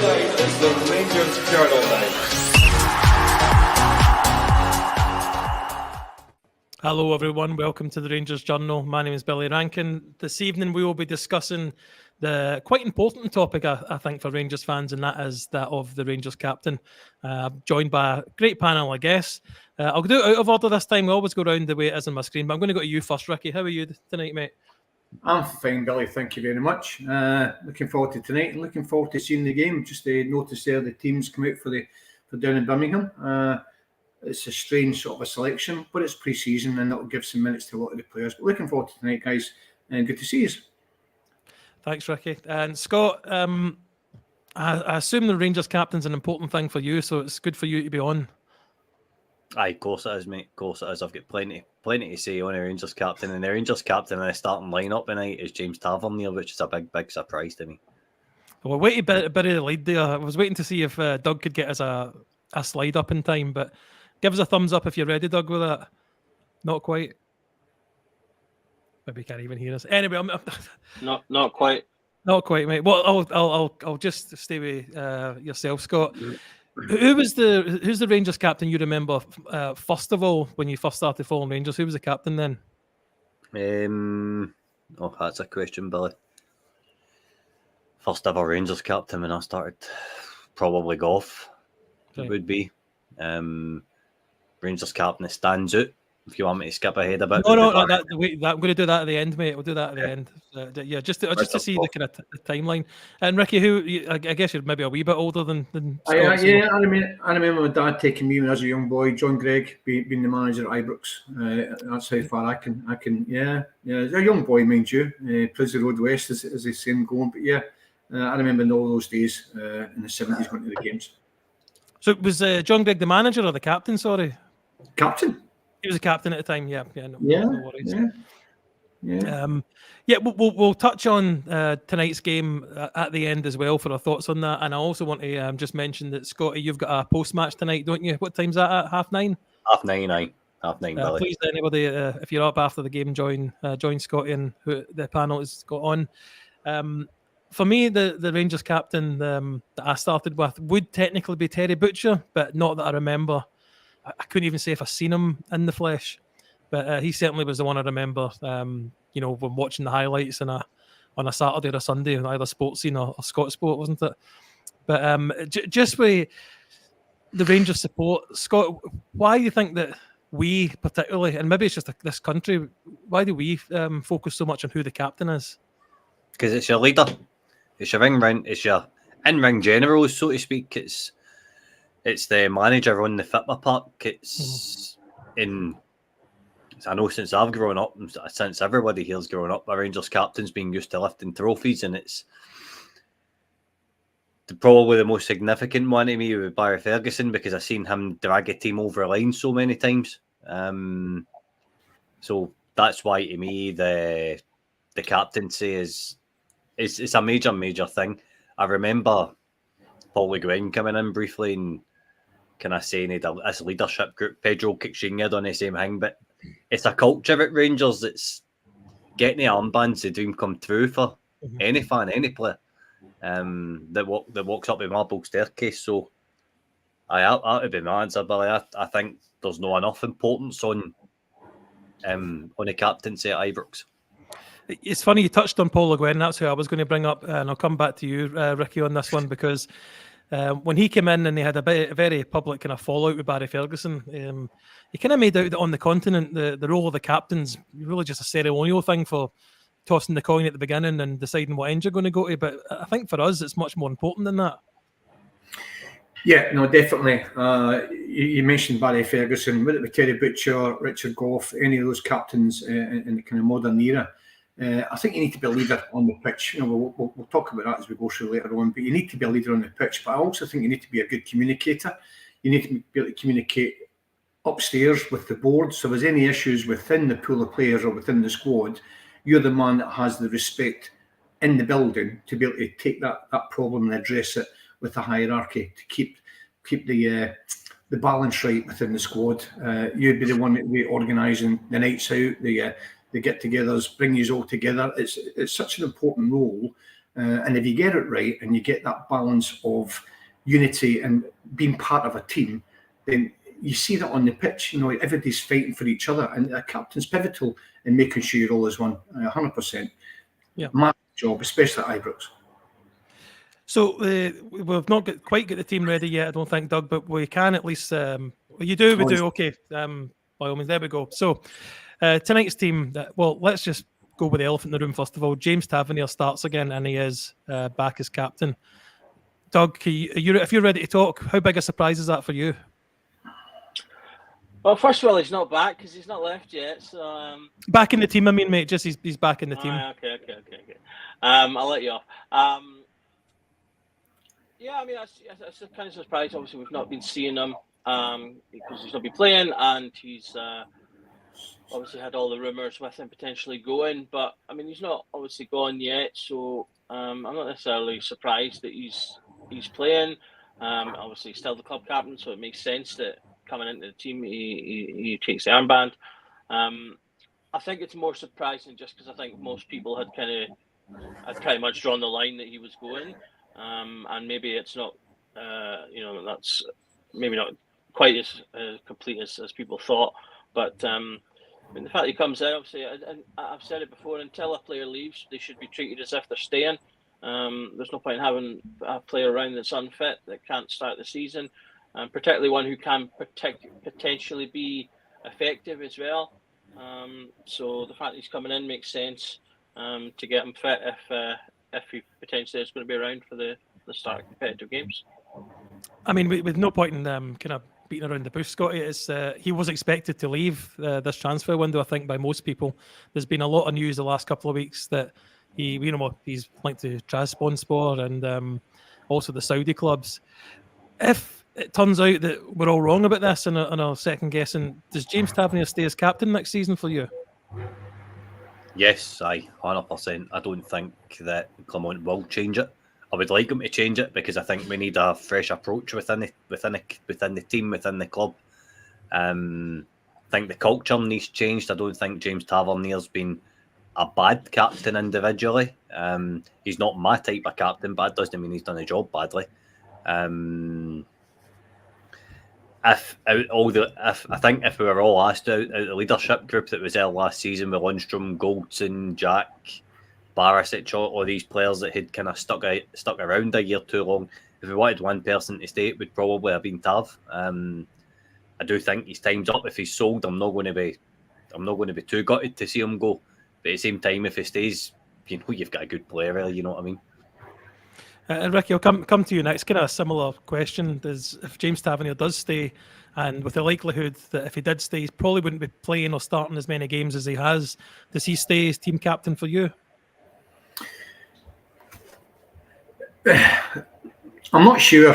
night is the Rangers Journal night. Hello everyone, welcome to the Rangers Journal. My name is Billy Rankin. This evening we will be discussing the quite important topic, I think, for Rangers fans, and that is that of the Rangers captain. Joined by a great panel, I guess. I'll do it out of order this time. I always go around the way it is on my screen, but I'm going to go to you first, Ricky. How are you tonight, mate? I'm fine, Billy. Thank you very much. Looking forward to tonight and looking forward to seeing the game. Just noticed there the teams come out for down in Birmingham. It's a strange sort of a selection, but it's pre-season and it'll give some minutes to a lot of the players. But looking forward to tonight, guys, and good to see you. Thanks, Ricky. And Scott, I assume the Rangers captain's an important thing for you, so it's good for you to be on. Aye, of course it is, mate. Of course it is. I've got plenty to say on the Rangers captain, and the Rangers captain in the starting lineup tonight is James Tavernier, which is a big surprise to me. Well, wait to bury the lead there. I was waiting to see if Doug could get us a slide up in time, but give us a thumbs up if you're ready, Doug, with that. Not quite. Maybe you can't even hear us. Anyway, Not quite. Not quite, mate. Well, I'll just stay with yourself, Scott. Who's the Rangers captain you remember first of all when you first started following Rangers? Who was the captain then? That's a question, Billy. First ever Rangers captain when I started, probably Goff. Okay. It would be. Rangers captain that stands out. If you want me to skip ahead a bit. No. I'm going to do that at the end, mate. We'll do that at the end. Just to see the kind of timeline. And Ricky, I guess you're maybe a wee bit older than Scott. I remember my dad taking me when I was a young boy. John Gregg being the manager at Ibrox. That's how far I can. Yeah. As a young boy, mind you, Prison Road West, as they say going. But yeah, I remember all those days in the 70s going to the games. So was John Gregg the manager or the captain? Sorry, captain. He was a captain at the time. No worries. We'll touch on tonight's game at the end as well for our thoughts on that. And I also want to just mention that, Scotty, you've got a post-match tonight, don't you? What time's that at? 9:30? 9:30, 9:30, Billy. Please, anybody, if you're up after the game, join Scotty and the panel has got on. For me, the Rangers captain that I started with would technically be Terry Butcher, but not that I remember. I couldn't even say if I've seen him in the flesh, but he certainly was the one I remember. When watching the highlights on a Saturday or a Sunday on either Sports Scene or Scott Sport, wasn't it? But just with the Rangers support, Scott, why do you think that we particularly, and maybe it's just this country, why do we focus so much on who the captain is? Because it's your leader, it's your it's your in-ring general, so to speak. It's the manager on the football park. I know since I've grown up, since everybody here's grown up, a Rangers captain's been used to lifting trophies, and it's probably the most significant one to me with Barry Ferguson, because I've seen him drag a team over a line so many times. So that's why, to me, the captaincy is a major thing. I remember Paul Le Guen coming in briefly and kind of saying this leadership group, Pedro Caixinha done the same thing, but it's a culture at Rangers that's getting the armbands, the dream come true for any fan, any player that walks up the marble staircase. So that would be my answer, Billy. I think there's not enough importance on the captaincy at Ibrox. It's funny you touched on Paul Le Guen. That's who I was going to bring up, and I'll come back to you, Ricky, on this one, because when he came in and they had a very public kind of fallout with Barry Ferguson, he kind of made out that on the continent the role of the captain's really just a ceremonial thing for tossing the coin at the beginning and deciding what end you're going to go to. But I think for us, it's much more important than that. Yeah, no, definitely. You mentioned Barry Ferguson, whether it be Terry Butcher, Richard Goff, any of those captains in the kind of modern era. I think you need to be a leader on the pitch. We'll talk about that as we go through later on, but you need to be a leader on the pitch. But I also think you need to be a good communicator. You need to be able to communicate upstairs with the board. So if there's any issues within the pool of players or within the squad, you're the man that has the respect in the building to be able to take that problem and address it with the hierarchy to keep the balance right within the squad. You'd be the one that be organising the nights out, the get-togethers, bring you all together. It's such an important role, And if you get it right and you get that balance of unity and being part of a team, then you see that on the pitch. Everybody's fighting for each other, and a captain's pivotal in making sure you're all as one, 100%. Yeah. My job, especially at Ibrox. So we've not quite got the team ready yet, I don't think, Doug, but we can at least. We do. Okay. By all means, there we go. So tonight's team. Let's just go with the elephant in the room first of all. James Tavernier starts again, and he is back as captain. Doug, if you're ready to talk, how big a surprise is that for you? Well, first of all, he's not back because he's not left yet. So back in the team, I mean, mate. Just he's back in the team. Okay. I'll let you off. Yeah, I mean, it's kind of surprised. Obviously, we've not been seeing him because he's not been playing, and he's obviously had all the rumours with him potentially going. But I mean, he's not obviously gone yet, so I'm not necessarily surprised that he's playing. Obviously, he's still the club captain, so it makes sense that coming into the team, he takes the armband. I think it's more surprising just because I think most people had pretty much drawn the line that he was going. And maybe it's not, that's maybe not quite as complete as people thought. But I mean, the fact he comes in, obviously, and I've said it before, until a player leaves, they should be treated as if they're staying. There's no point in having a player around that's unfit, that can't start the season, particularly one who can potentially be effective as well. So the fact that he's coming in makes sense to get him fit if he potentially is going to be around for the start of competitive games. I mean, with no point in kind of beating around the bush, Scotty, he was expected to leave this transfer window, I think, by most people. There's been a lot of news the last couple of weeks that he's linked to Trabzonspor and also the Saudi clubs. If it turns out that we're all wrong about this and are second guessing, does James Tavernier stay as captain next season for you? Yes, 100%. I don't think that Clement will change it. I would like him to change it because I think we need a fresh approach within the team, within the club. I think the culture needs changed. I don't think James Tavernier's been a bad captain individually. He's not my type of captain, but it doesn't mean he's done the job badly. I think if we were all asked out the leadership group that was there last season with Lundstrom, Goldson, Jack, Barisic, all these players that had kind of stuck around a year too long, if we wanted one person to stay, it would probably have been Tav. I do think his time's up. If he's sold, I'm not going to be too gutted to see him go. But at the same time, if he stays, you've got a good player, really. You know what I mean? Ricky, I'll come to you next. Kind of a similar question. If James Tavernier does stay, and with the likelihood that if he did stay, he probably wouldn't be playing or starting as many games as he has, does he stay as team captain for you? I'm not sure.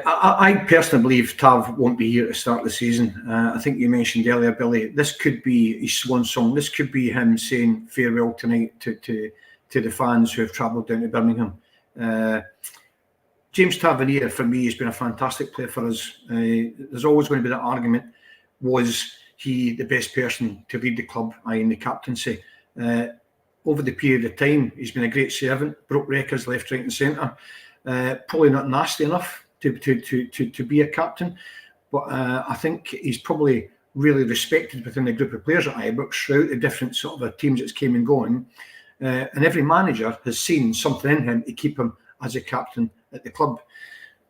I personally believe Tav won't be here to start the season. I think you mentioned earlier, Billy, this could be his swan song. This could be him saying farewell tonight to the fans who have travelled down to Birmingham. James Tavernier, for me, has been a fantastic player for us. There's always going to be that argument, was he the best person to lead the club, in the captaincy? Over the period of time, he's been a great servant, broke records left, right and centre. Probably not nasty enough to be a captain, but I think he's probably really respected within the group of players at Ibrox throughout the different sort of teams that's came and gone. And every manager has seen something in him to keep him as a captain at the club.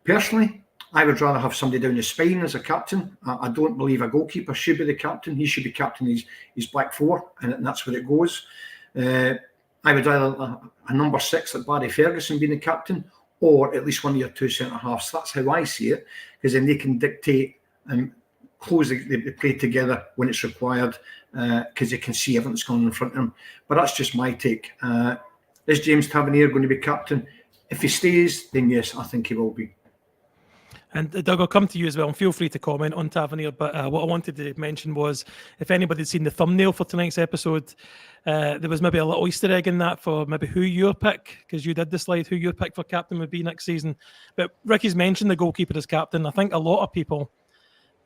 Personally, I would rather have somebody down the spine as a captain. I don't believe a goalkeeper should be the captain. He should be captain his back four, and that's where it goes. I would rather a number 6 like Barry Ferguson being the captain, or at least one of your two centre-halves. That's how I see it, because then they can dictate and close the play together when it's required, because they can see everything that's going on in front of them. But that's just my take. Is James Tavernier going to be captain? If he stays, then yes, I think he will be. And Doug, I'll come to you as well, and feel free to comment on Tavernier. But what I wanted to mention was, if anybody had seen the thumbnail for tonight's episode, there was maybe a little Easter egg in that for maybe who your pick, because you did the slide, who your pick for captain would be next season. But Ricky's mentioned the goalkeeper as captain. I think a lot of people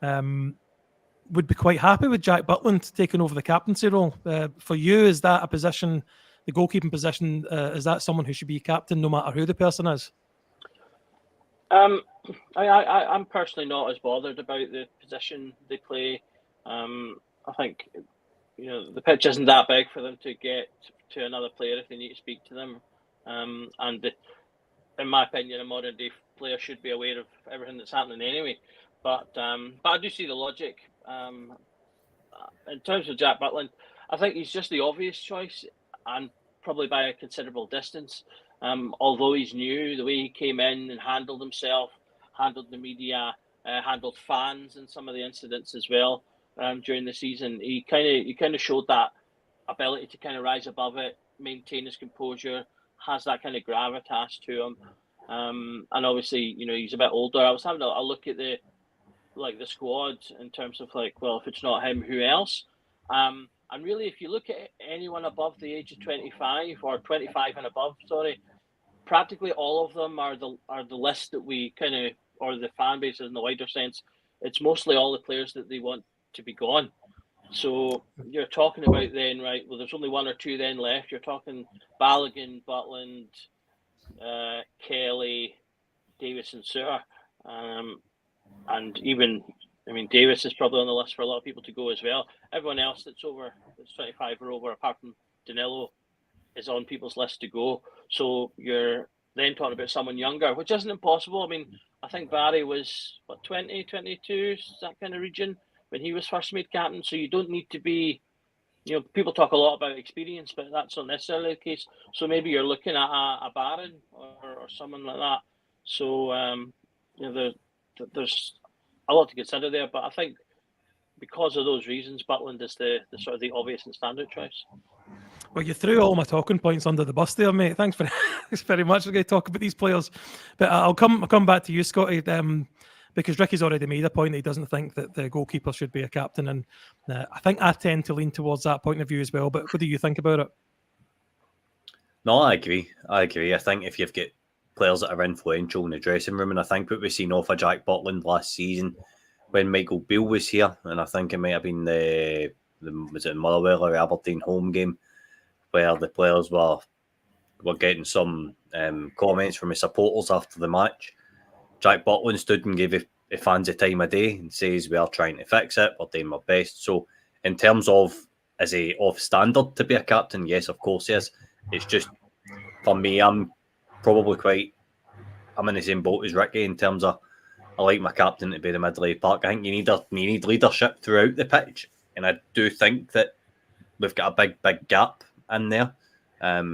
would be quite happy with Jack Butland taking over the captaincy role. For you, is that a position the goalkeeping position, is that someone who should be captain no matter who the person is? I'm personally not as bothered about the position they play. I think the pitch isn't that big for them to get to another player if they need to speak to them. In my opinion, a modern day player should be aware of everything that's happening anyway. But I do see the logic. In terms of Jack Butland, I think he's just the obvious choice, and probably by a considerable distance. Although he's new, the way he came in and handled himself, handled the media, handled fans in some of the incidents as well during the season, he kind of showed that ability to kind of rise above it, maintain his composure, has that kind of gravitas to him. And obviously, he's a bit older. I was having a look at the squad in terms of well, if it's not him, who else? And really, if you look at anyone above the age of 25 or 25 and above, practically all of them are the list that we kind of, or the fan base in the wider sense. It's mostly all the players that they want to be gone. So you're talking about then, right? Well, there's only one or two then left. You're talking Balogun, Butland, Kelly, Davis, and Suter, and even. Davis is probably on the list for a lot of people to go as well. Everyone else that's 25 or over, apart from Danilo, is on people's list to go. So you're then talking about someone younger, which isn't impossible. I think Barry was, 20, 22, that kind of region, when he was first made captain. So you don't need to be, people talk a lot about experience, but that's not necessarily the case. So maybe you're looking at a Baron or someone like that. So, there's a lot to consider there, but I think because of those reasons, Butland is the sort of the obvious and standard choice. Well, you threw all my talking points under the bus there, mate. Thanks very much. We're going to talk about these players, but I'll come back to you, Scotty, because Ricky's already made a point that he doesn't think that the goalkeeper should be a captain, and I think I tend to lean towards that point of view as well. But what do you think about it? No, I agree. I think if you've got players that are influential in the dressing room, and I think what we've seen off of Jack Butland last season when Michael Beale was here, and I think it might have been was it Motherwell or Aberdeen home game, where the players were getting some comments from his supporters after the match. Jack Butland stood and gave the fans the time of day and says, we are trying to fix it, we're doing our best. So in terms of, is he off standard to be a captain? Yes, of course he is. It's just, for me, I'm in the same boat as Ricky in terms of, I like my captain to be the middle of the park. I think you need leadership throughout the pitch, and I do think that we've got a big gap in there,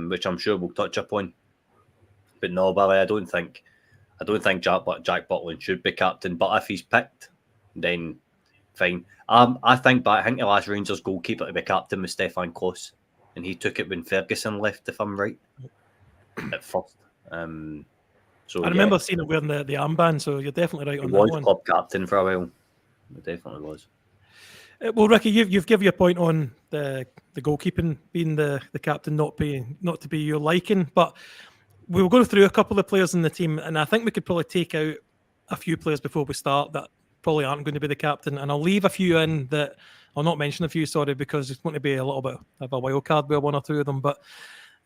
which I'm sure we'll touch upon. But no, Barry, I don't think Jack Butland should be captain. But if he's picked, then fine. I think the last Rangers goalkeeper to be captain was Stefan Klos, and he took it when Ferguson left, if I'm right, at first. So I remember seeing him wearing the armband, so you're definitely right on that one. He was club captain for a while. It definitely was. Well, Ricky, you've given your point on the goalkeeping being the captain not to be your liking, but we'll go through a couple of players in the team, and I think we could probably take out a few players before we start that probably aren't going to be the captain, and I'll leave a few in that I'll not mention a few, because it's going to be a little bit of a wild card with one or two of them, but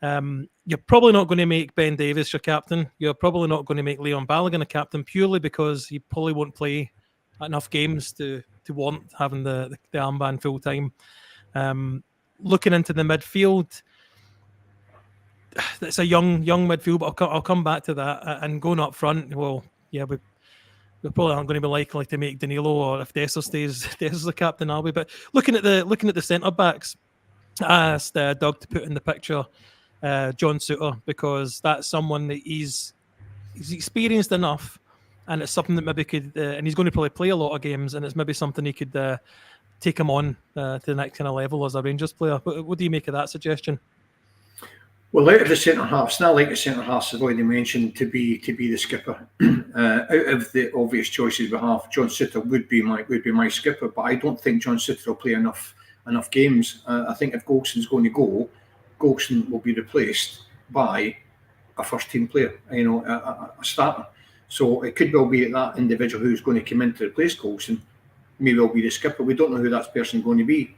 you're probably not going to make Ben Davies your captain. You're probably not going to make Leon Balogun a captain purely because he probably won't play enough games to warrant having the armband full time. Looking into the midfield, it's a young midfield, but I'll come back to that. And going up front, well, yeah, we probably aren't going to be likely to make Danilo, or if Dessers stays, Dessers the captain, are we? But looking at the centre backs, I asked Doug to put in the picture John Suter, because that's someone that he's experienced enough, and it's something that maybe could, and he's going to probably play a lot of games, and it's maybe something he could take him on to the next kind of level as a Rangers player. What do you make of that suggestion? Well, out of the centre halves, and I like the centre halves, I've already mentioned, to be the skipper. Out of the obvious choices we have, John Suter would be my skipper, but I don't think John Suter will play enough games. I think if Golson's going to go, Golson will be replaced by a first team player, a starter. So it could well be that individual who's going to come in to replace Golson may well be the skipper. We don't know who that person's going to be.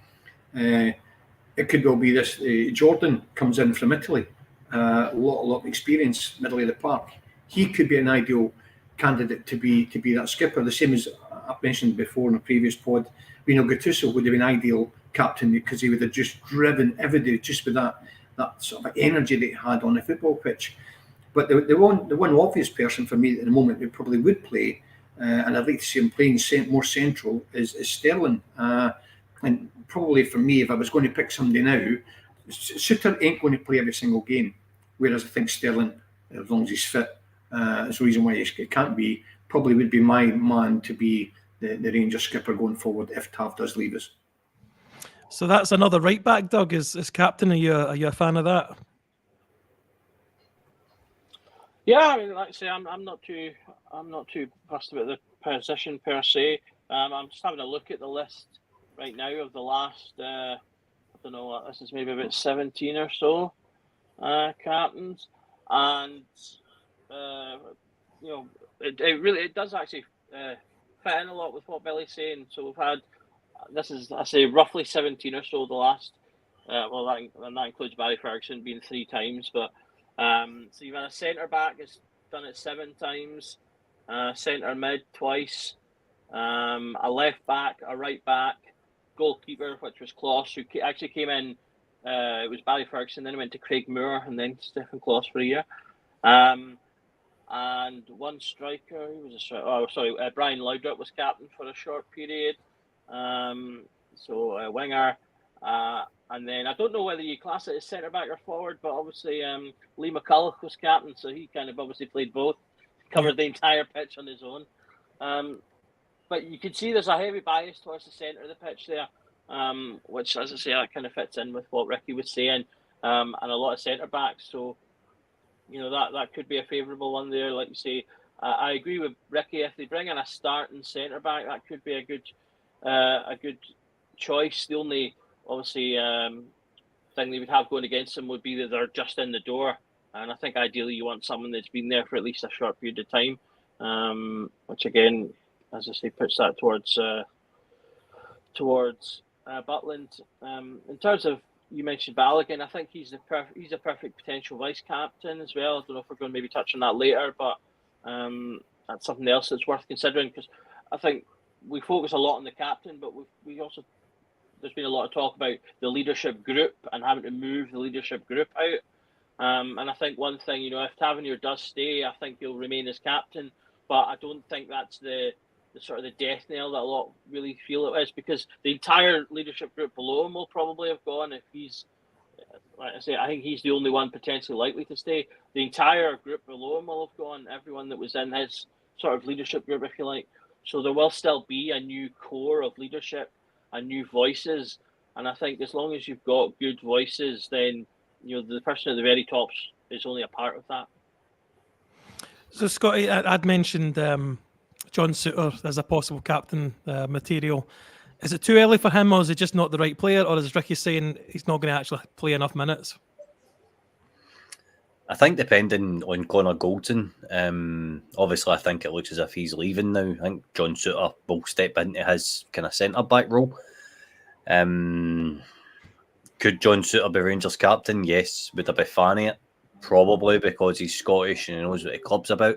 it could well be this. Jordan comes in from Italy, a lot of experience, middle of the park. He could be an ideal candidate to be that skipper. The same as I've mentioned before in a previous pod, Rino Gattuso would have been ideal captain because he would have just driven every day just with that sort of energy that he had on the football pitch. But the one obvious person for me at the moment who probably would play, and I'd like to see him playing more central, is Sterling. And probably for me, if I was going to pick somebody now, Suter ain't going to play every single game. Whereas I think Sterling, as long as he's fit, there's a reason why he can't be, probably would be my man to be the Rangers skipper going forward if Tav does leave us. So that's another right back, Doug, as captain. Are you a fan of that? Yeah, I mean, like I say, I'm not too fussed about the position per se. I'm just having a look at the list right now of the last, I don't know, this is maybe about 17 or so captains, and it does actually fit in a lot with what Billy's saying. So we've had, this is, I say, roughly 17 or so the last. That includes Barry Ferguson being 3 times, but so you've had a centre back has done it 7 times, centre mid twice, a left back, a right back, goalkeeper, which was Kloss, who actually came in. It was Barry Ferguson, then he went to Craig Moore, and then Stephen Kloss for a year. And one striker, who was a striker? Oh, sorry, Brian Laudrup was captain for a short period. So winger. And then I don't know whether you class it as centre back or forward, but obviously Lee McCulloch was captain, so he kind of obviously played both, covered the entire pitch on his own. But you can see there's a heavy bias towards the centre of the pitch there, which, as I say, that kind of fits in with what Ricky was saying, and a lot of centre backs. So, you know, that could be a favourable one there. Like you say, I agree with Ricky. If they bring in a starting centre back, that could be a good choice. The only obviously thing they would have going against them would be that they're just in the door, and I think ideally you want someone that's been there for at least a short period of time, which again, as I say, puts that towards Butland. In terms of, you mentioned Balogun, I think he's a perfect potential vice captain as well. I don't know if we're going to maybe touch on that later, but that's something else that's worth considering, because I think we focus a lot on the captain, but we also, there's been a lot of talk about the leadership group and having to move the leadership group out. And I think one thing, you know, if Tavernier does stay, I think he'll remain as captain, but I don't think that's the sort of the death knell that a lot really feel it is, because the entire leadership group below him will probably have gone if he's, like I say, I think he's the only one potentially likely to stay. The entire group below him will have gone, everyone that was in his sort of leadership group, if you like. So there will still be a new core of leadership and new voices. And I think as long as you've got good voices, then, you know, the person at the very top is only a part of that. So, Scotty, I'd mentioned John Suter as a possible captain material. Is it too early for him, or is he just not the right player, or is Ricky saying he's not going to actually play enough minutes? I think depending on Connor Goldson, obviously I think it looks as if he's leaving now. I think John Suter will step into his kind of centre-back role. Could John Suter be Rangers captain? Yes. Would I be fanning it? Probably, because he's Scottish and he knows what the club's about.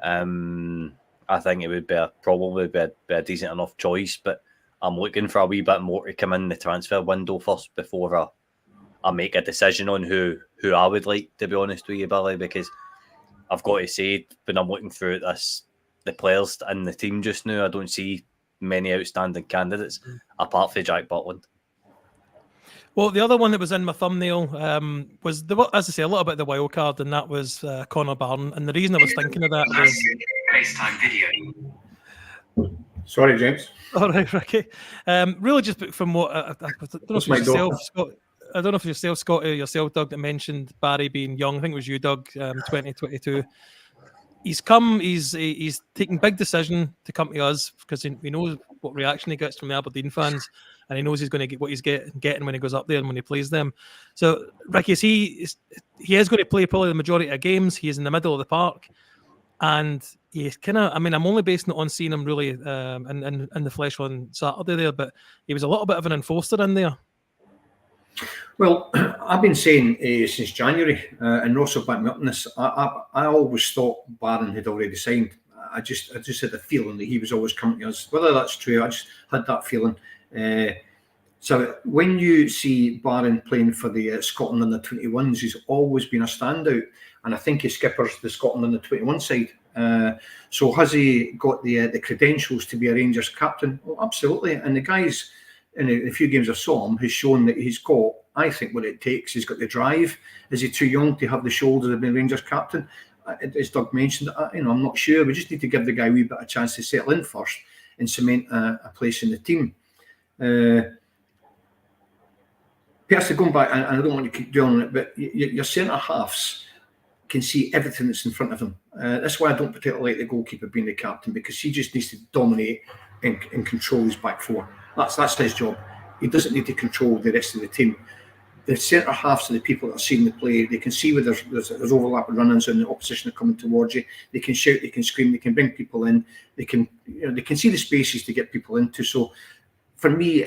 I think it would be probably be a decent enough choice, but I'm looking for a wee bit more to come in the transfer window first before I make a decision on who I would like, to be honest with you, Billy, because I've got to say, when I'm looking through this, the players in the team just now, I don't see many outstanding candidates apart from Jack Butland. Well, the other one that was in my thumbnail was, as I say, a little bit of the wild card, and that was Connor Barron. And the reason I was thinking of that was FaceTime video. Sorry, James. All right, Ricky. Really, just from what I don't know if it was yourself, Scott. I don't know if yourself, Scott, or yourself, Doug, that mentioned Barry being young. I think it was you, Doug, 2022. He's come. He's taking big decision to come to us because he knows what reaction he gets from the Aberdeen fans, and he knows he's going to get what he's getting when he goes up there and when he plays them. So, Ricky, he is going to play probably the majority of games. He is in the middle of the park, and he's kind of. I mean, I'm only basing it on seeing him really in the flesh on Saturday there, but he was a little bit of an enforcer in there. Well, I've been saying since January, and Ross will back me up on this. I always thought Barron had already signed. I just had the feeling that he was always coming to us. Whether that's true, I just had that feeling. So when you see Barron playing for the Scotland under 21s, he's always been a standout, and I think he skippers the Scotland under 21 side. So has he got the credentials to be a Rangers captain? Oh, absolutely. And the guys in the few games I saw him has shown that he's got, I think, what it takes. He's got the drive. Is he too young to have the shoulders of being Rangers captain? As Doug mentioned, I'm not sure. We just need to give the guy a wee bit of a chance to settle in first and cement a place in the team. Personally, going back, and I don't want to keep dwelling on it, but your centre halves can see everything that's in front of them. That's why I don't particularly like the goalkeeper being the captain, because he just needs to dominate and control his back four. That's his job. He doesn't need to control the rest of the team. The centre halves are the people that are seeing the play. They can see where there's overlapping run-ins and the opposition are coming towards you. They can shout, they can scream, they can bring people in. They can see the spaces to get people into. So for me,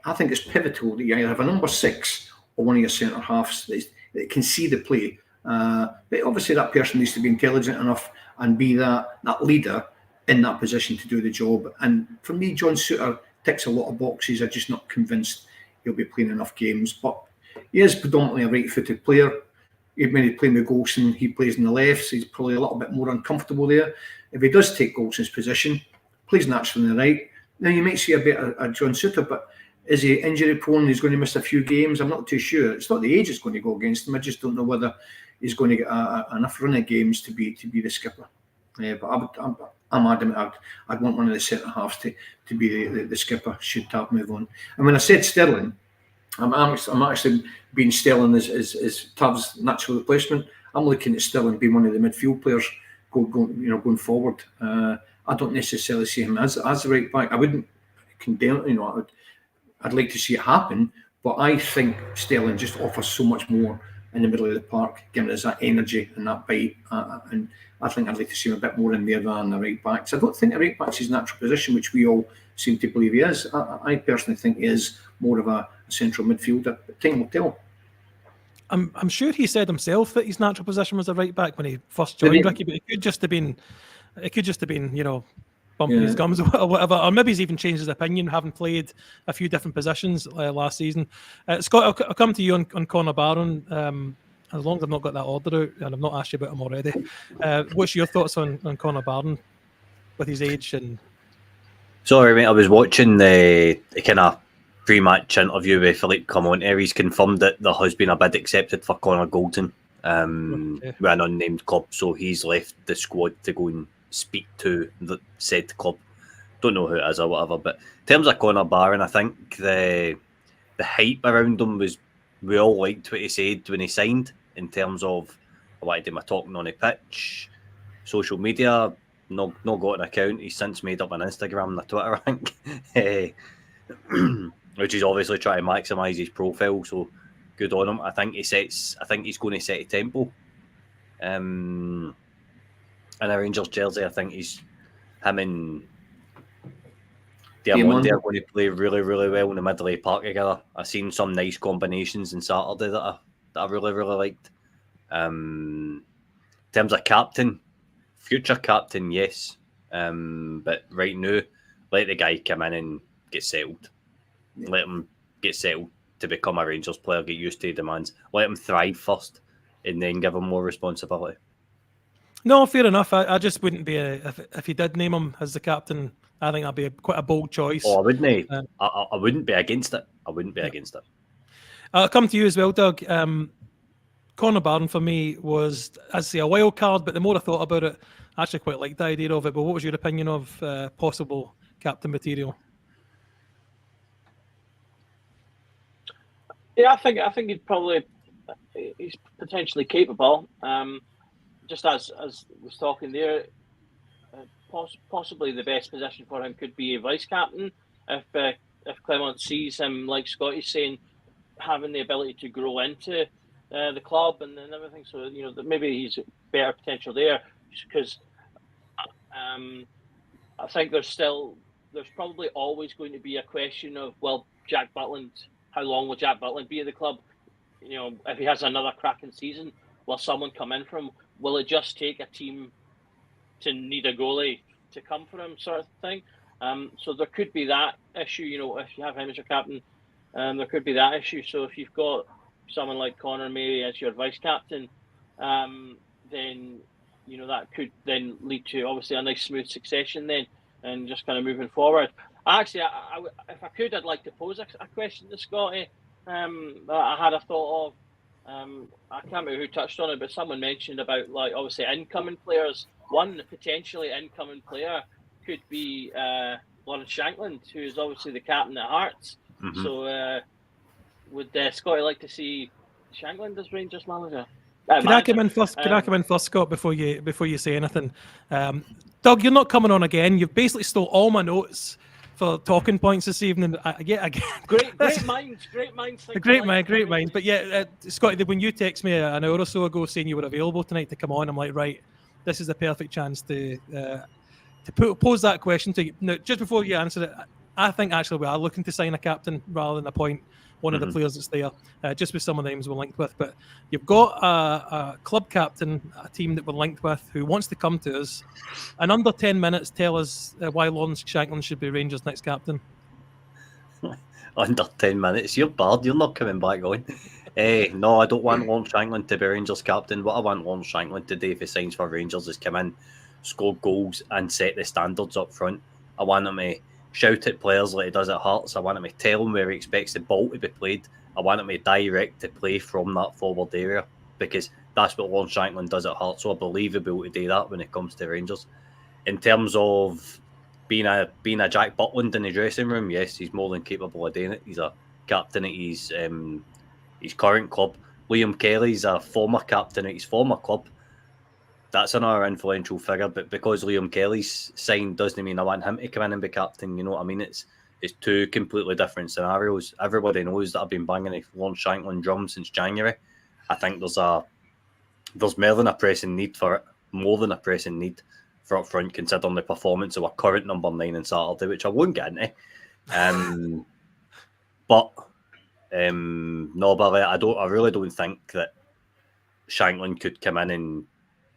I think it's pivotal that you either have a number 6 or one of your centre halves that can see the play. But obviously that person needs to be intelligent enough and be that leader in that position to do the job. And for me, John Souttar ticks a lot of boxes. I'm just not convinced he'll be playing enough games. But he is predominantly a right-footed player. When he's playing with Golson, he plays on the left, so he's probably a little bit more uncomfortable there. If he does take Golson's position, plays naturally on the right, then you might see a bit of John Souttar. But is he injury prone? He's going to miss a few games. I'm not too sure. It's not the age that's going to go against him. I just don't know whether he's going to get enough run of games to be the skipper. But I'm adamant I'd want one of the centre halves to be the skipper should Tav move on. And when I said Sterling, I'm actually being Sterling as Tav's natural replacement. I'm looking at Sterling being one of the midfield players going forward. I don't necessarily see him as the right back. I wouldn't condemn. I'd like to see it happen, but I think Sterling just offers so much more in the middle of the park, giving us that energy and that bite. And I think I'd like to see him a bit more in there than the right backs. I don't think the right back's his natural position, which we all seem to believe he is. I personally think he is more of a central midfielder, but time will tell. I'm sure he said himself that his natural position was a right back when he first joined, Ricky, but it could just have been, bumping his gums or whatever, or maybe he's even changed his opinion, having played a few different positions last season. Scott, I'll come to you on Connor Barron. As long as I've not got that order out, and I've not asked you about him already. What's your thoughts on Connor Barron with his age? And sorry, mate, I was watching the kind of pre-match interview with Philippe Clermont. He's confirmed that there has been a bid accepted for Connor Golden with an unnamed club, so he's left the squad to go and speak to the said club. Don't know who it is or whatever, but in terms of Connor Barron, I think the hype around him was, we all liked what he said when he signed, in terms of I wanted him talking on the pitch, social media. Not got an account. He's since made up an Instagram and a Twitter, I think, which is obviously trying to maximise his profile. So good on him. I think he's going to set a tempo. In a Rangers jersey, I think him and Diamond are going to play really, really well in the middle of the park together. I've seen some nice combinations on Saturday that I really, really liked. In terms of captain, future captain, yes. But right now, let the guy come in and get settled. Yeah. Let him get settled to become a Rangers player, get used to the demands. Let him thrive first, and then give him more responsibility. No, fair enough. I just wouldn't be if you did name him as the captain. I think that'd be quite a bold choice. Oh, I wouldn't. I wouldn't be against it. I wouldn't be against it. I'll come to you as well, Doug. Connor Barron for me was, I'd say, a wild card, but the more I thought about it, I actually quite liked the idea of it. But what was your opinion of possible captain material? Yeah, I think he's potentially capable. Just as was talking there, possibly the best position for him could be a vice captain if Clermont sees him, like Scott is saying, having the ability to grow into the club and everything. So maybe he's better potential there, because I think there's probably always going to be a question of, well, Jack Butland how long will Jack Butland be at the club? You know, if he has another cracking season, will someone come in for him? Will it just take a team to need a goalie to come for him, sort of thing? So there could be that issue. You know, if you have him as your captain, there could be that issue. So if you've got someone like Connor Mary as your vice captain, then you know that could then lead to obviously a nice smooth succession then, and just kind of moving forward. Actually, if I could, I'd like to pose a question to Scotty that I had a thought of. I can't remember who touched on it, but someone mentioned about like obviously incoming players. One potentially incoming player could be Lawrence Shankland, who is obviously the captain at Hearts. Mhm. So would Scotty like to see Shankland as Rangers manager? Can I come in first? Can I come in first, Scott, before you say anything? Doug, you're not coming on again. You've basically stole all my notes for talking points this evening. Great minds. Great minds. But yeah, Scotty, when you text me an hour or so ago saying you were available tonight to come on, I'm like, right, this is the perfect chance to pose that question to you. Now, just before you answer it, I think actually we are looking to sign a captain rather than appoint one of the players that's there, just with some of the names we're linked with. But you've got a club captain, a team that we're linked with, who wants to come to us. In under 10 minutes, tell us why Lawrence Shankland should be Rangers' next captain. Under 10 minutes, you're barred. You're not coming back on. No, I don't want Lawrence Shankland to be Rangers captain. What I want Lawrence Shankland to do if he signs for Rangers is come in, score goals and set the standards up front. I want him to shout at players like he does at Hearts. I want him to tell them where he expects the ball to be played. I want him to direct the play from that forward area, because that's what Lawrence Shankland does at Hearts. So I believe he'll be able to do that when it comes to Rangers. In terms of being a Jack Butland in the dressing room, yes, he's more than capable of doing it. He's a captain at his current club. Liam Kelly's a former captain at his former club. That's another influential figure, but because Liam Kelly's signed doesn't mean I want him to come in and be captain. You know what I mean? It's two completely different scenarios. Everybody knows that I've been banging a Lawrence Shankland drum since January. I think there's more than a pressing need for it, more than a pressing need for up front, considering the performance of our current number 9 on Saturday, which I won't get into. No, Billy, I really don't think that Shankland could come in and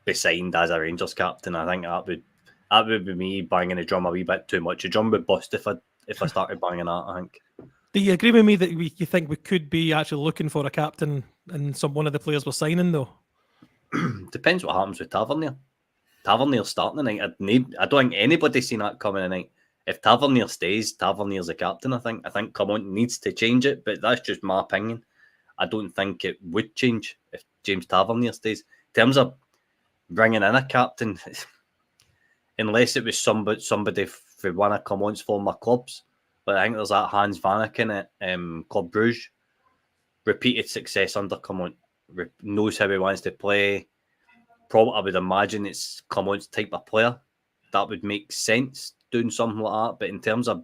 be signed as a Rangers captain. I think that would be me banging the drum a wee bit too much. The drum would bust if I started banging that, I think. Do you agree with me that you think we could be actually looking for a captain and one of the players we're signing, though? Depends what happens with Tavernier. Tavernier's starting tonight. I don't think anybody's seen that coming tonight. If Tavernier stays, Tavernier's the captain, I think. I think Clement needs to change it, but that's just my opinion. I don't think it would change if James Tavernier stays. In terms of bringing in a captain, unless it was somebody for one of Clement's former clubs. But I think there's that Hans Vanaken at Club Brugge. Repeated success under Clement. Knows how he wants to play. Probably, I would imagine it's Clement's type of player. That would make sense, doing something like that. But in terms of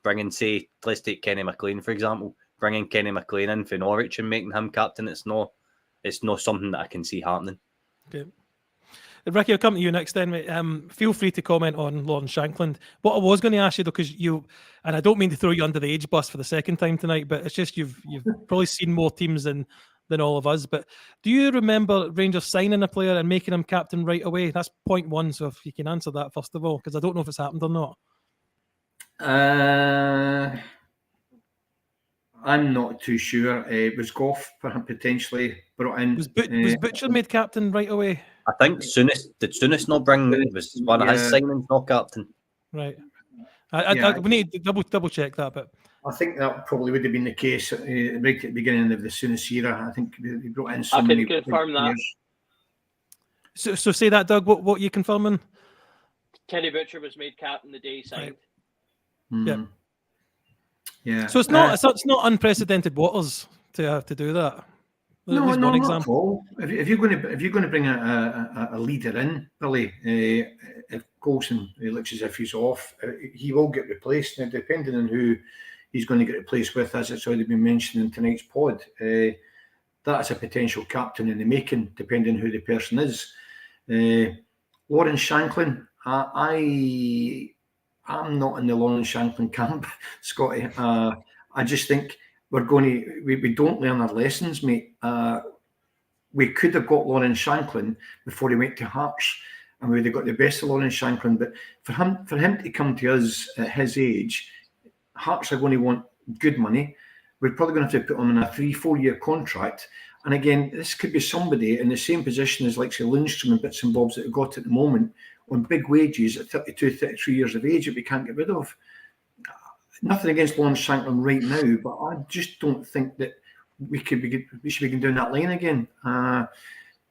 bringing, say, let's take Kenny McLean, for example. Bringing Kenny McLean in for Norwich and making him captain, it's not something that I can see happening. Okay. Ricky, I'll come to you next then, mate. Feel free to comment on Lawrence Shankland. What I was going to ask you, though, because and I don't mean to throw you under the age bus for the second time tonight, but it's just you've probably seen more teams than all of us. But do you remember Rangers signing a player and making him captain right away? That's point one. So if you can answer that first of all, because I don't know if it's happened or not. I'm not too sure. It was Goff potentially brought in. Was Butcher made captain right away? I think Souness not bring was one of his signings, not captain. Right. We need to double check that, but I think that probably would have been the case right at the beginning of the Souness era. I think they brought in I can confirm that. So say that, Doug. What are you confirming? Kenny Butcher was made captain the day he signed. Right. Yeah. Yeah. So it's not unprecedented waters to do that. No, not at all. If you're going to bring a leader in, Billy, if Coulson looks as if he's off, he will get replaced. Now, depending on who he's going to get replaced with, as it's already been mentioned in tonight's pod, that's a potential captain in the making, depending on who the person is. Lawrence Shankland, I'm not in the Lawrence Shankland camp, Scotty. I just think we're going to we don't learn our lessons, mate. We could have got Lawrence Shanklin before he went to Hearts, and we would have got the best of Lawrence Shanklin. But for him to come to us at his age, Hearts are going to want good money. We're probably going to have to put him in a 3-4 year contract. And again, this could be somebody in the same position as, like, say, Lundstrom and bits and bobs that we've got at the moment on big wages at 32, 33 years of age that we can't get rid of. Nothing against Lawrence Shanklin right now, but I just don't think that we should be going down that lane again.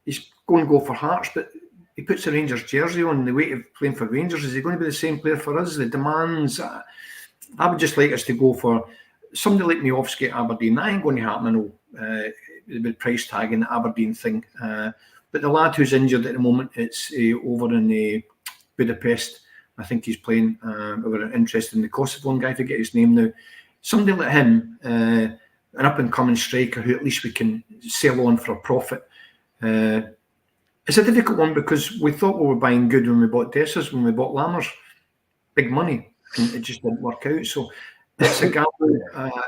He's going to go for Hearts, but he puts the Rangers jersey on. The weight of playing for Rangers, is he going to be the same player for us? The demands. I would just like us to go for somebody like Miovski at Aberdeen. That ain't going to happen. I know with price tag and the Aberdeen thing. But the lad who's injured at the moment, it's over in Budapest. I think he's playing. We're interested in the Kosovan guy. I forget his name now. Somebody like him, an up-and-coming striker who at least we can sell on for a profit. It's a difficult one because we thought we were buying good when we bought Dessers, when we bought Lammers. Big money. And it just didn't work out. So it's a gamble.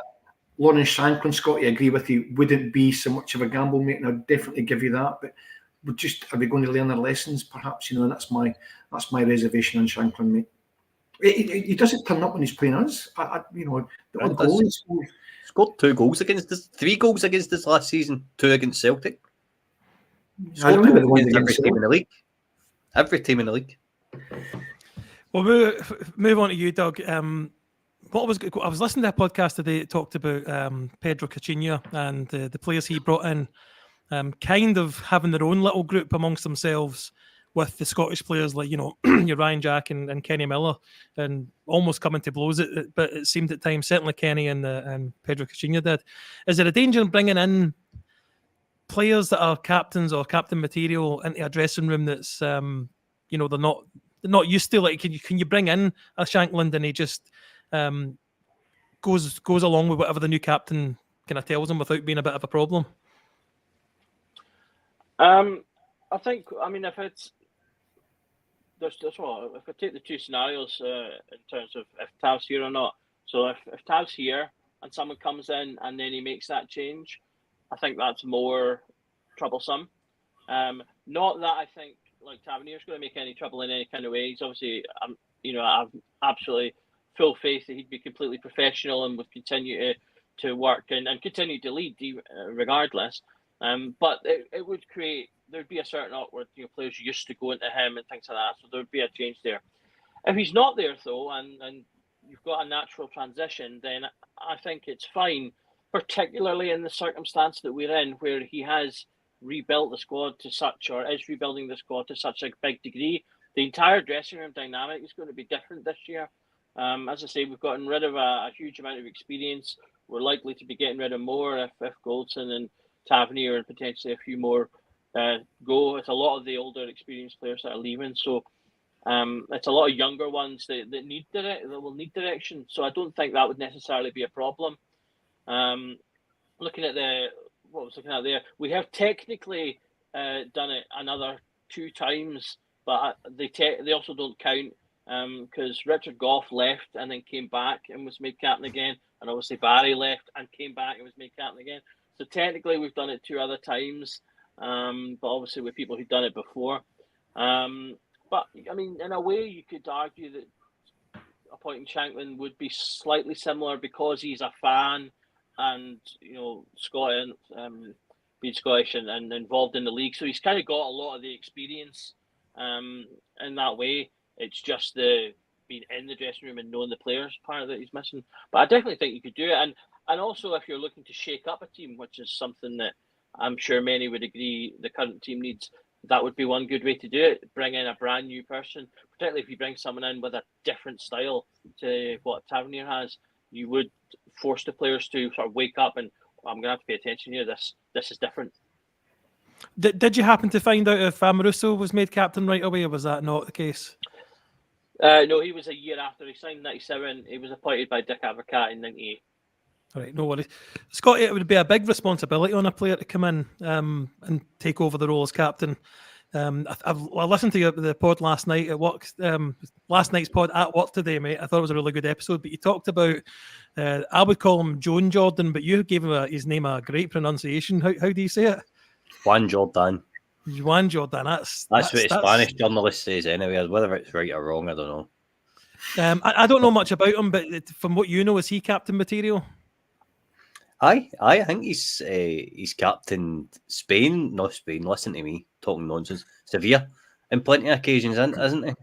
Lawrence Shanklin, Scotty, I agree with you, wouldn't be so much of a gamble, mate, and I'd definitely give you that. But are we going to learn our lessons? Perhaps, and that's my reservation on Shanklin, mate. He doesn't turn up when he's playing us. The goal he scored 2 goals against us, 3 goals against us last season, 2 against Celtic. I don't remember the ones every against team in the league. Every team in the league. Well, move on to you, Doug. I was listening to a podcast today that talked about Pedro Caixinha and the players he brought in, kind of having their own little group amongst themselves with the Scottish players like, your Ryan Jack and Kenny Miller, and almost coming to blows. But it seemed at times, certainly Kenny and Pedro Caixinha did. Is there a danger in bringing in players that are captains or captain material into a dressing room that's, they're not used to? Like, can you bring in a Shankland and he just goes along with whatever the new captain kind of tells him without being a bit of a problem? I think, if it's if I take the 2 scenarios in terms of if Tav's here or not. So if Tav's here and someone comes in and then he makes that change, I think that's more troublesome. Not that I think like Tavernier's going to make any trouble in any kind of way. He's obviously, I've absolutely full faith that he'd be completely professional and would continue to work and continue to lead regardless. But it would create, there'd be a certain awkward, players used to go into him and things like that. So there'd be a change there. If he's not there though, and you've got a natural transition, then I think it's fine, particularly in the circumstance that we're in, where he has rebuilt the squad to such, or is rebuilding the squad to such a big degree. The entire dressing room dynamic is going to be different this year. As I say, we've gotten rid of a huge amount of experience. We're likely to be getting rid of more if Goldson and Tavernier and potentially a few more go. It's a lot of the older experienced players that are leaving. So it's a lot of younger ones that will need direction. So I don't think that would necessarily be a problem. Looking at what I was looking at there, we have technically done it another 2 times, but they also don't count because Richard Gough left and then came back and was made captain again, and obviously Barry left and came back and was made captain again. So technically we've done it 2 other times, but obviously with people who've done it before. But in a way, you could argue that appointing Shanklin would be slightly similar because he's a fan. And Scotland, being Scottish and involved in the league, so he's kind of got a lot of the experience in that way. It's just the being in the dressing room and knowing the players part that he's missing. But I definitely think you could do it, and also if you're looking to shake up a team, which is something that I'm sure many would agree the current team needs, that would be one good way to do it. Bring in a brand new person, particularly if you bring someone in with a different style to what Tavernier has. You would force the players to sort of wake up and I'm going to have to pay attention here. This is different. Did you happen to find out if Amoruso was made captain right away, or was that not the case? No, he was a year after he signed 97. He was appointed by Dick Advocat in 98. All right, no worries. Scotty, it would be a big responsibility on a player to come in and take over the role as captain. I listened to the pod last night at work. Last night's pod at work today, mate. I thought it was a really good episode. But you talked about, I would call him Joan Jordan, but you gave him his name a great pronunciation. How do you say it? Juan Jordan. Juan Jordan. That's what a Spanish journalist says anyway. Whether it's right or wrong, I don't know. I don't know much about him, but from what you know, is he captain material? I think he's captained Spain. Not Spain. Listen to me talking nonsense. Sevilla, in plenty of occasions, isn't he?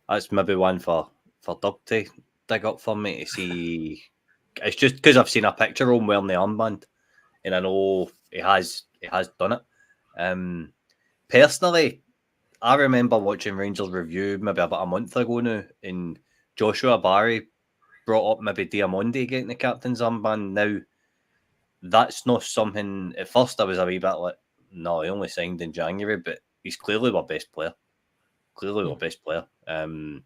That's maybe one for Doug to dig up for me to see. It's just because I've seen a picture of him wearing the armband, and I know he has done it. Personally, I remember watching Rangers Review maybe about a month ago now, and Joshua Barry brought up maybe Diamondi getting the captain's armband. Now, that's not something. At first, I was a wee bit like, no, he only signed in January, but he's clearly our best player. In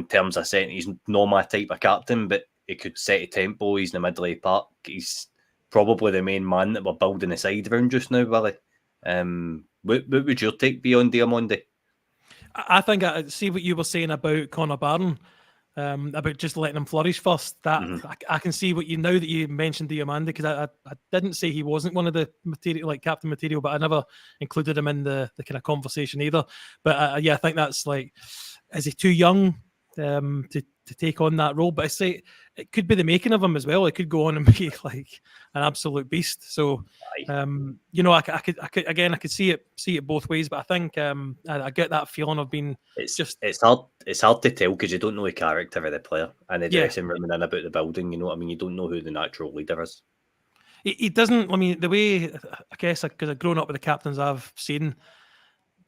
terms of setting, he's not my type of captain, but he could set a tempo. He's in the middle of the park. He's probably the main man that we're building the side around just now, Willie. What would your take be on Diamondi? I think I see what you were saying about Connor Barron, about just letting him flourish first. That I can see what you now that you mentioned Diamandi, because I didn't say he wasn't one of the material, like captain material, but I never included him in the kind of conversation either. But yeah, I think that's like, is he too young to take on that role? But I say it could be the making of him as well. It could go on and be like an absolute beast. So I could see it both ways. But I think I get that feeling of being it's hard to tell because you don't know the character of the player and the dressing room and then about the building. You know what I mean? You don't know who the natural leader is. He doesn't. I mean, the way I guess because I've grown up with the captains I've seen,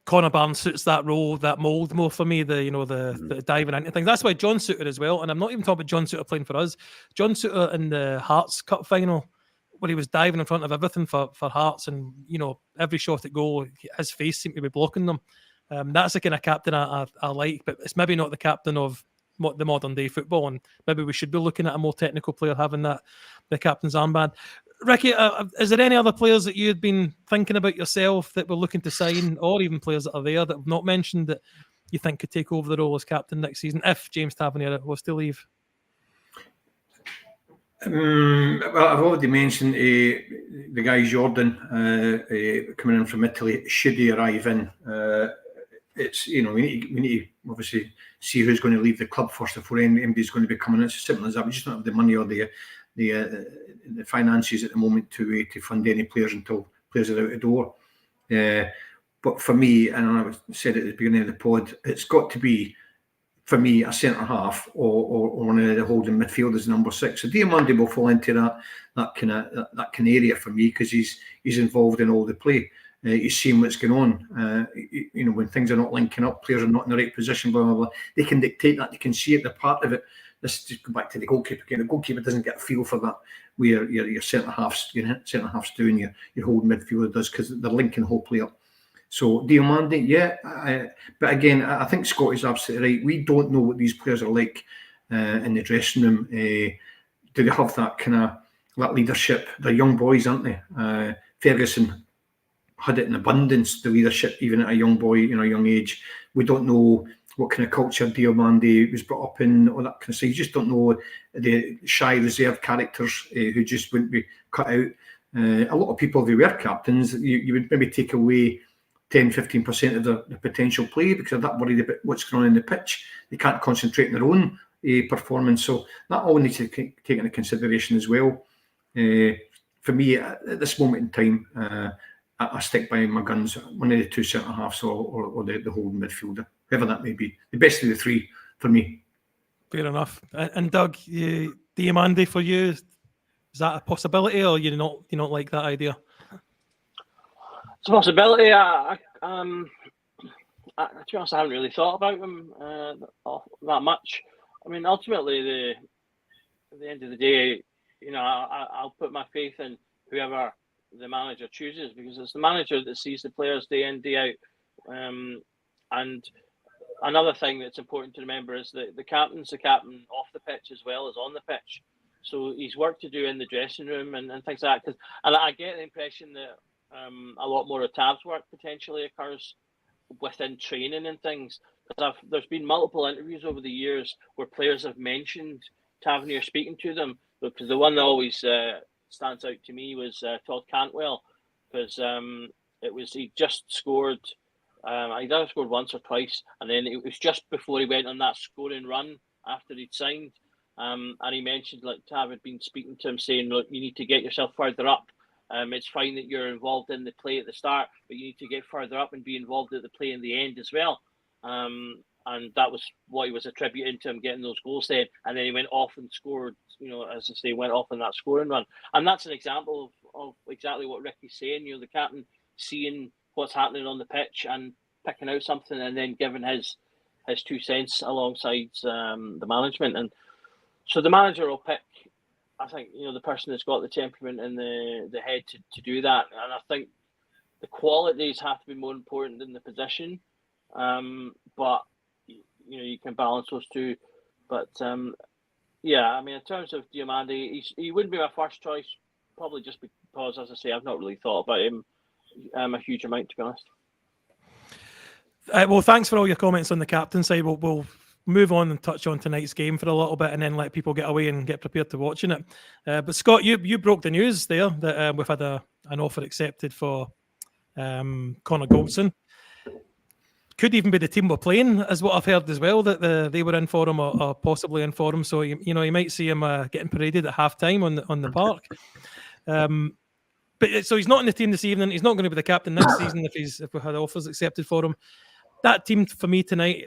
Connor Barnes suits that role, that mould more for me. The diving into things. That's why John Suter as well. And I'm not even talking about John Suter playing for us. John Suter in the Hearts Cup final, where he was diving in front of everything for Hearts, and every shot at goal, his face seemed to be blocking them. That's the kind of captain I like, but it's maybe not the captain of the modern day football, and maybe we should be looking at a more technical player having the captain's armband. Ricky, is there any other players that you had been thinking about yourself that were looking to sign, or even players that are there that have not mentioned that you think could take over the role as captain next season if James Tavernier was to leave? Well, I've already mentioned the guy Jordan coming in from Italy. Should he arrive in? It's we need to obviously see who's going to leave the club first before anybody's going to be coming in. It's as simple as that. We just don't have the money or the finances at the moment to fund any players until players are out the door. But for me, and I said at the beginning of the pod, it's got to be, for me, a centre half or one of the holding midfielders, number 6. So Diamandi will fall into that kind of area for me because he's involved in all the play. He's seeing what's going on. When things are not linking up, players are not in the right position, blah blah blah. They can dictate that. They can see it. They're part of it. Let's just go back to the goalkeeper again. The goalkeeper doesn't get a feel for that, where your centre halves do, and your holding midfielder does, because they're linking the whole play up. So Diamandi, but again, I think Scott is absolutely right. We don't know what these players are like in the dressing room. Do they have that leadership? They're young boys, aren't they? Ferguson had it in abundance, the leadership, even at a young boy, a young age. We don't know what kind of culture Diamandi was brought up in, all that kind of stuff. You just don't know the shy, reserved characters who just wouldn't be cut out. A lot of people, if they were captains, you would maybe take away 10-15% of the potential play because they're that worried about what's going on in the pitch. They can't concentrate on their own performance. So that all needs to be taken into consideration as well. For me, at this moment in time, I stick by my guns. One of the two centre halves or the holding midfielder, whoever that may be. The best of the three for me. Fair enough. And Doug, Diamandi for you, is that a possibility, or you not like that idea? It's a possibility. To be honest, I haven't really thought about him that much. I mean, ultimately, at the end of the day, I'll put my faith in whoever the manager chooses, because it's the manager that sees the players day in, day out. And another thing that's important to remember is that the captain's the captain off the pitch as well as on the pitch. So he's work to do in the dressing room and things like that. And I get the impression that a lot more of Tav's work potentially occurs within training and things. Because there's been multiple interviews over the years where players have mentioned Tavernier speaking to them. Because the one that always stands out to me was Todd Cantwell, because he just scored. He'd either scored once or twice, and then it was just before he went on that scoring run after he'd signed. And he mentioned like Tav had been speaking to him, saying, "Look, you need to get yourself further up. It's fine that you're involved in the play at the start, but you need to get further up and be involved at the play in the end as well." And that was what he was attributing to him getting those goals then. And then he went off and scored, as I say, went off on that scoring run. And that's an example of exactly what Ricky's saying. The captain seeing what's happening on the pitch and picking out something and then giving his 2 cents alongside the management. And so the manager will pick, I think, the person that's got the temperament and the head to do that. And I think the qualities have to be more important than the position. But you can balance those two. But yeah, I mean, in terms of Diomande, he wouldn't be my first choice, probably just because, as I say, I've not really thought about him a huge amount, to be honest. Well, thanks for all your comments on the captain side. We'll move on and touch on tonight's game for a little bit, and then let people get away and get prepared to watching it. But Scott, you broke the news there that we've had an offer accepted for Connor Goldson. Could even be the team we're playing, is what I've heard as well, that they were in for him or possibly in for him. So you might see him getting paraded at halftime on the park. But so he's not in the team this evening. He's not going to be the captain next season if we had offers accepted for him. That team for me tonight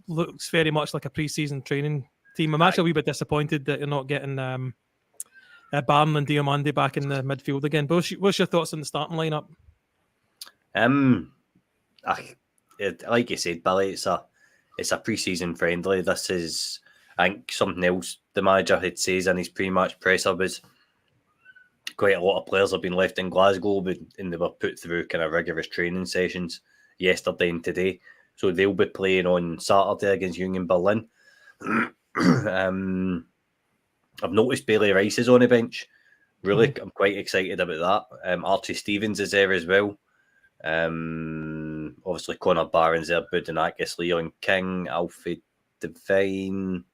looks very much like a pre-season training team. I'm actually a wee bit disappointed that you're not getting Barn and Diomande back in the midfield again. But what's your thoughts on the starting lineup? Like you said, Billy, it's a pre-season friendly. This is, I think, something else the manager had says in his pre-match presser was quite a lot of players have been left in Glasgow and they were put through kind of rigorous training sessions yesterday and today. So they'll be playing on Saturday against Union Berlin. I've noticed Bailey Rice is on the bench. Really, I'm quite excited about that. Archie Stevens is there as well. Obviously Connor Barron's there, Budinakis, Leon King, Alfie Devine,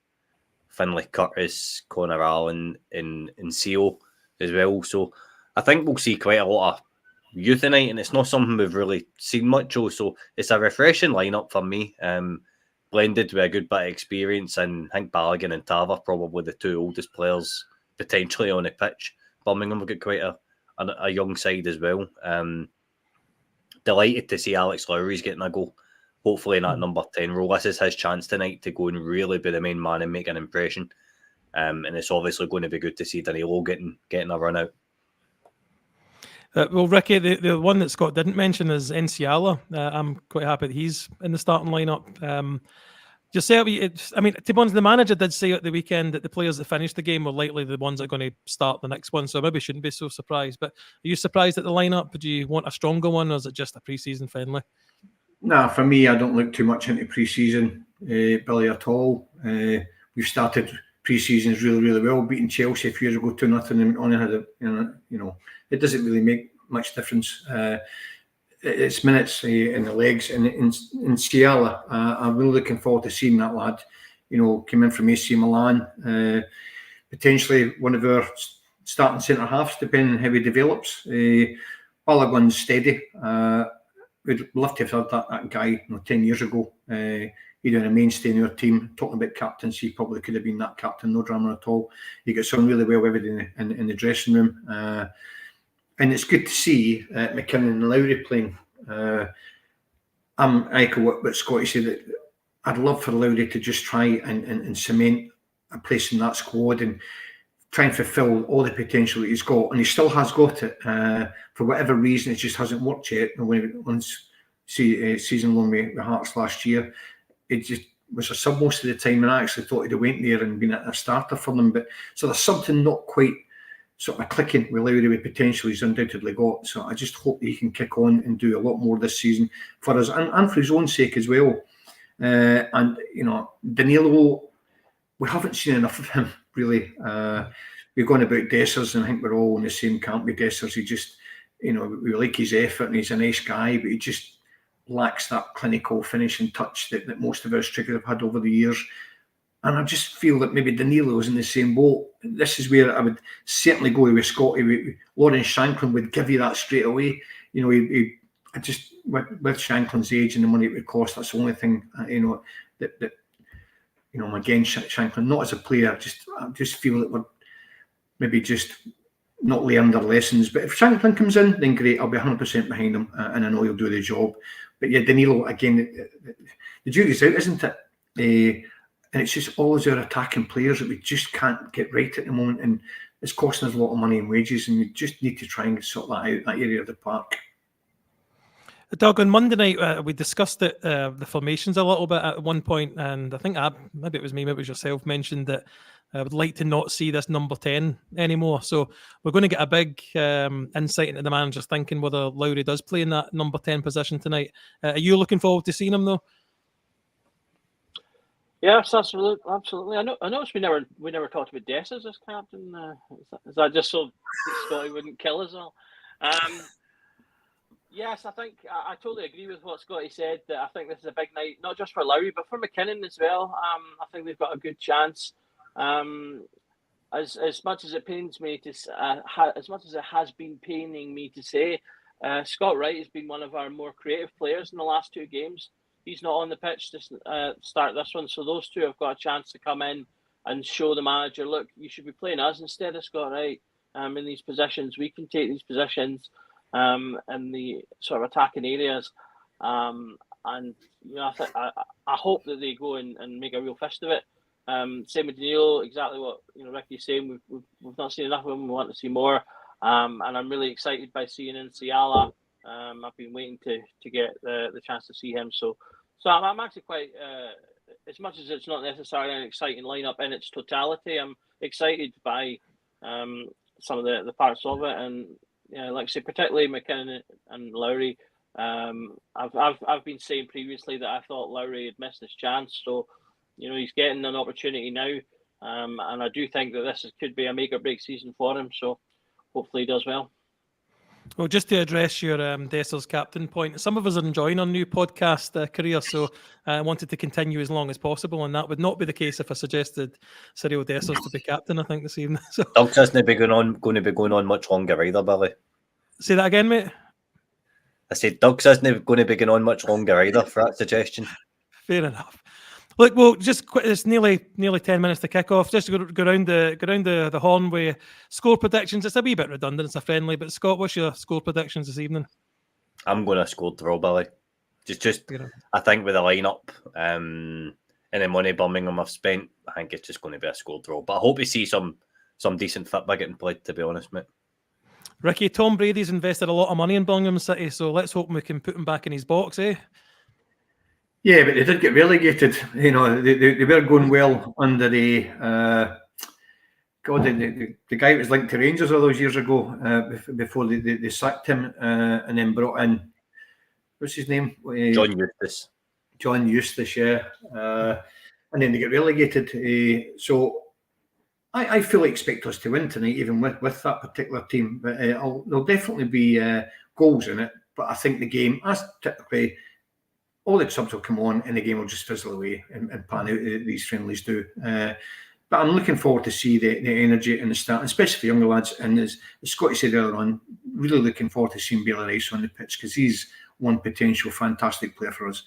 Finlay Curtis, Connor Allen, and Seal as well. So I think we'll see quite a lot of youth tonight, and it's not something we've really seen much of. So it's a refreshing lineup for me, blended with a good bit of experience. And I think Balogun and Tav are probably the 2 oldest players potentially on the pitch. Birmingham have got quite a young side as well. Delighted to see Alex Lowry's getting a goal, hopefully in that number 10 role. This is his chance tonight to go and really be the main man and make an impression. And it's obviously going to be good to see Danilo getting a run out. Well, Ricky, the one that Scott didn't mention is Enciala. I'm quite happy that he's in the starting lineup. Yourself, to be honest, the manager did say at the weekend that the players that finished the game were likely the ones that are going to start the next one, so I maybe shouldn't be so surprised. But are you surprised at the lineup? Do you want a stronger one, or is it just a pre-season friendly? Nah, for me, I don't look too much into pre-season, Billy, at all. We've started pre-seasons really, really well, beating Chelsea a few years ago 2-0, and only had it doesn't really make much difference. It's minutes in the legs, and in Ciala, I'm really looking forward to seeing that lad. Came in from AC Milan, potentially one of our starting centre halves, depending on how he develops. Balogun's steady. We'd love to have had that guy 10 years ago. He'd been a mainstay in our team. Talking about captaincy, probably could have been that captain, no drama at all. He gets on really well with everything in the dressing room. And it's good to see McKinnon and Lowry playing. I echo what Scotty said, that I'd love for Lowry to just try and cement a place in that squad and try and fulfil all the potential that he's got. And he still has got it. For whatever reason, it just hasn't worked yet. Once season long with Hearts last year, it just was a sub most of the time, and I actually thought he'd have went there and been a starter for them. But so there's something not quite sort of clicking with Lowry with potential he's undoubtedly got. So I just hope that he can kick on and do a lot more this season for us and for his own sake as well. And Danilo, we haven't seen enough of him really. We've gone about Dessers, and I think we're all in the same camp with Dessers. you know, we like his effort and he's a nice guy, but he just lacks that clinical finishing touch that most of our strikers have had over the years. And I just feel that maybe Danilo's in the same boat. This is where I would certainly go with Scotty. Lawrence Shankland would give you that straight away. You know, I just with Shankland's age and the money it would cost, that's the only thing that I'm against Shankland. Not as a player, I just feel that we're maybe just not learned our lessons. But if Shankland comes in, then great. I'll be 100% behind him, and I know he'll do the job. But yeah, Danilo again. The jury's out, isn't it? And it's just all our attacking players that we just can't get right at the moment, and it's costing us a lot of money in wages, and we just need to try and sort that out, that area of the park. Doug, on Monday night, we discussed it, the formations a little bit at one point, and I think maybe it was me, maybe it was yourself, mentioned that I would like to not see this number 10 anymore. So we're going to get a big insight into the manager's thinking whether Lowry does play in that number 10 position tonight. Are you looking forward to seeing him, though? Yes, absolutely. I noticed we never talked about Dessers as captain. Is that just so Scotty wouldn't kill us all? Yes, I think I totally agree with what Scotty said. That I think this is a big night, not just for Lowry, but for McKinnon as well. I think we've got a good chance. As much as it pains me to, as much as it has been paining me to say, Scott Wright has been one of our more creative players in the last two games. He's not on the pitch to start this one, so those two have got a chance to come in and show the manager, look, you should be playing us instead of Scott Wright in these positions. We can take these positions in the sort of attacking areas, and I hope that they go and make a real fist of it. Same with Danilo, exactly what Ricky's saying. We've not seen enough of him. We want to see more, and I'm really excited by seeing Nsiala. I've been waiting to get the chance to see him. So I'm actually quite, as much as it's not necessarily an exciting lineup in its totality, I'm excited by some of the parts of it. And like I say, particularly McKinnon and Lowry. I've been saying previously that I thought Lowry had missed his chance. So, he's getting an opportunity now. And I do think that this could be a make or break season for him. So hopefully he does well. Well, just to address your Dessers captain point, some of us are enjoying our new podcast career, so I wanted to continue as long as possible, and that would not be the case if I suggested Cyril Dessers to be captain, I think, this evening. So, Doug's isn't going to be going on much longer either, Billy. Say that again, mate? I said Doug's isn't going to be going on much longer either for that suggestion. Fair enough. Look, well, just it's nearly 10 minutes to kick off. Just to go around the horn with score predictions. It's a wee bit redundant. It's a friendly, but Scott, what's your score predictions this evening? I'm going to score draw, Billy. Just I think with the lineup and the money Birmingham have spent, I think it's just going to be a score draw. But I hope to see some decent football getting played, to be honest, mate. Ricky, Tom Brady's invested a lot of money in Birmingham City, so let's hope we can put him back in his box, eh? Yeah, but they did get relegated. They were going well under the guy who was linked to Rangers all those years ago before they sacked him and then brought in, what's his name? John Eustace. John Eustace, yeah. And then they get relegated. So I fully expect us to win tonight, even with that particular team. But there'll definitely be goals in it. But I think the game, as typically, all the subs will come on and the game will just fizzle away and pan out. These friendlies do. But I'm looking forward to see the energy in the start, especially for younger lads. And as Scotty said earlier on, really looking forward to seeing Bailey Rice on the pitch because he's one potential fantastic player for us.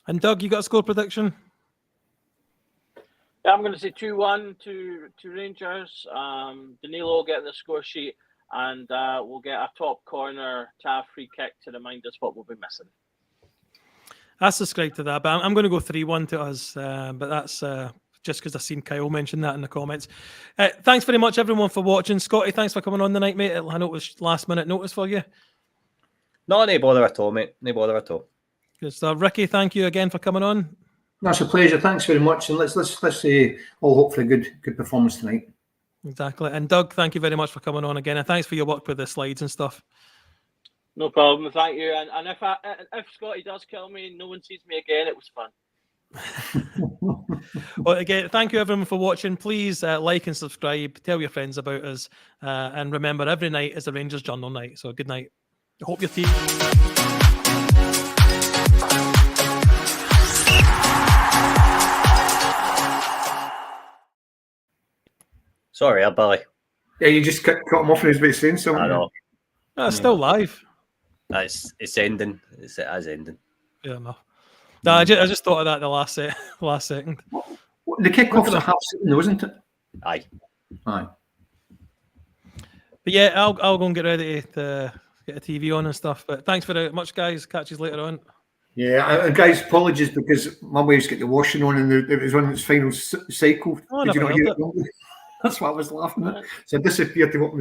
And Doug, you got a score prediction? Yeah, I'm going to say 2-1 to Rangers. Danilo will get the score sheet and we'll get a top corner Tav free kick to remind us what we'll be missing. I subscribe to that, but I'm going to go 3-1 to us. But that's just because I've seen Kyle mention that in the comments. Thanks very much, everyone, for watching. Scotty, thanks for coming on tonight, mate. I know it was last minute notice for you. No bother at all, mate. No bother at all. Good stuff. Ricky, thank you again for coming on. That's a pleasure. Thanks very much. And let's all hope for a good performance tonight. Exactly. And Doug, thank you very much for coming on again. And thanks for your work with the slides and stuff. No problem. Thank you. And if Scotty does kill me, no one sees me again, it was fun. Well, again, thank you everyone for watching. Please like and subscribe. Tell your friends about us. And remember, every night is a Rangers Journal night. So good night. I hope your team... Sorry, Billy. Yeah, you just cut him off and he was saying something. I know. It's still live. It's ending. It is ending. Yeah, no. No, I just thought of that the last second. The kick-off's a half second, though, isn't it? Aye. Aye. But yeah, I'll go and get ready to get a TV on and stuff. But thanks very much, guys. Catch you later on. Yeah, and guys, apologies because my wife's got the washing on and it was on its final cycle. Oh, I Did you never not hear heard it? That's what I was laughing at. So I disappeared to what